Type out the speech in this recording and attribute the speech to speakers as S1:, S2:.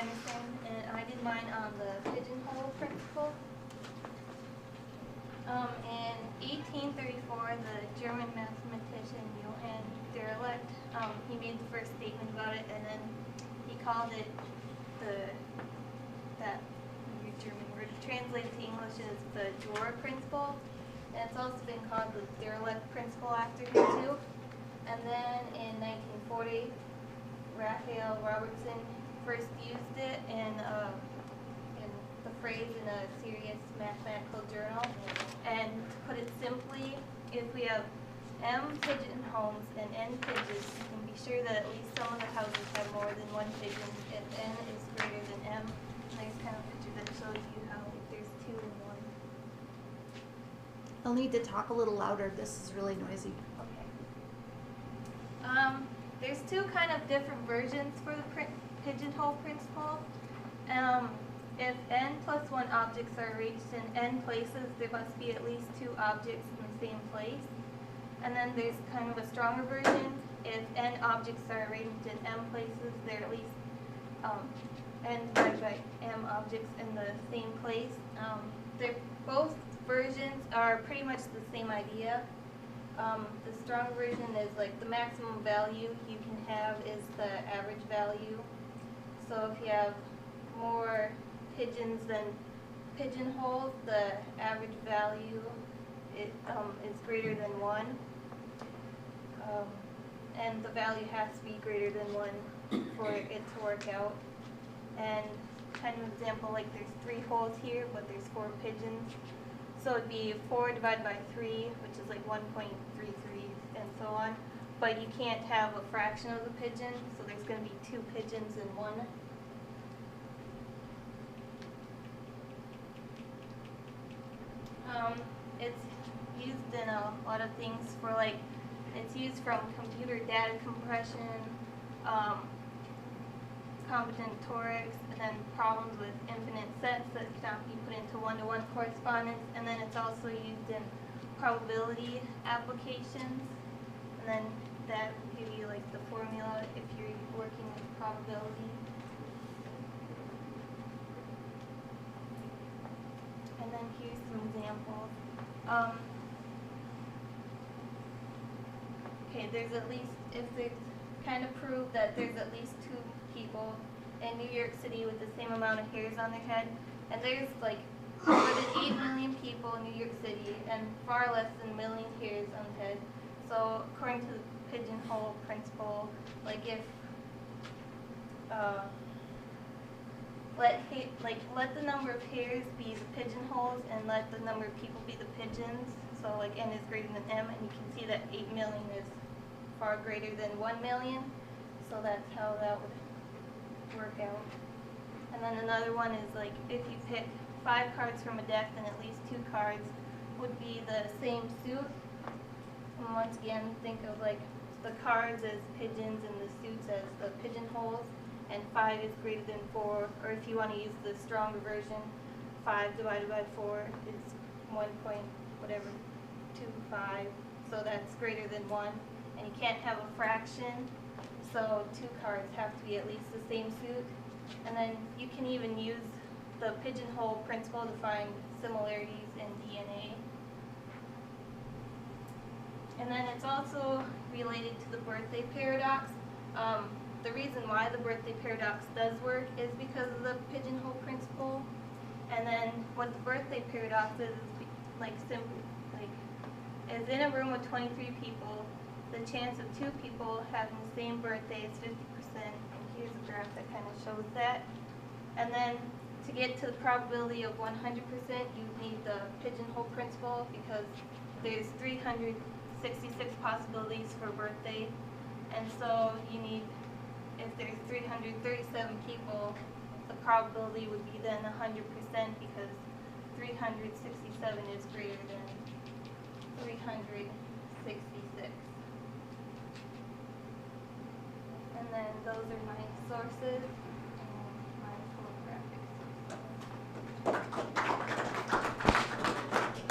S1: Anderson, and I did mine on the pigeonhole principle. In 1834, the German mathematician Johann Dirichlet, he made the first statement about it, and then he called it that weird German word translated to English as the drawer principle, and it's also been called the Dirichlet principle after him too. And then in 1940, Raphael Robertson first used it in the phrase in a serious mathematical journal. And to put it simply, if we have M pigeonholes and N pigeons, you can be sure that at least some of the houses have more than one pigeon if N is greater than M. And there's kind of a picture that shows you how there's two in one.
S2: I'll need to talk a little louder. This is really noisy.
S1: Okay. There's two kind of different versions for the pigeonhole principle. If n plus 1 objects are arranged in n places, there must be at least 2 objects in the same place. And then there's kind of a stronger version. If n objects are arranged in m places, there are at least n divided by m objects in the same place. Both versions are pretty much the same idea. The strong version is like the maximum value you can have is the average value. So if you have more pigeons than pigeonholes, the average value is greater than 1. And the value has to be greater than 1 for it to work out. And kind of example, like there's 3 holes here, but there's 4 pigeons. So it'd be 4 divided by 3, which is like 1.33, and so on. But you can't have a fraction of the pigeon, so there's going to be 2 pigeons in 1. It's used in a lot of things for like, it's used from computer data compression, combinatorics, and then problems with infinite sets that cannot be put into one-to-one correspondence. And then it's also used in probability applications. And then that will give you like the formula if you're working with probability. And then here's some examples. Okay, there's at least, if there's kind of prove that there's at least 2 people in New York City with the same amount of hairs on their head, and there's like more than 8 million people in New York City and far less than a million hairs on the head. So according to the pigeonhole principle, like if let the number of hairs be the pigeonholes and let the number of people be the pigeons. So like n is greater than m, and you can see that 8 million is far greater than 1 million. So that's how that would work out. And then another one is like if you pick 5 cards from a deck, then at least 2 cards would be the same suit. And once again, think of like the cards as pigeons and the suits as the pigeonholes. And 5 is greater than 4, or if you want to use the stronger version, 5 divided by 4 is 1.25, so that's greater than 1. And you can't have a fraction, so 2 cards have to be at least the same suit. And then you can even use the pigeonhole principle to find similarities in DNA. And then it's also related to the birthday paradox. The reason why the birthday paradox does work is because of the pigeonhole principle. And then what the birthday paradox is like simply like is in a room with 23 people, the chance of 2 people having the same birthday is 50%. And here's a graph that kind of shows that. And then to get to the probability of 100%, you need the pigeonhole principle because there's 366 possibilities for a birthday. And so you need, if there's 337 people, the probability would be then 100% because 367 is greater than 366. And then those are my sources.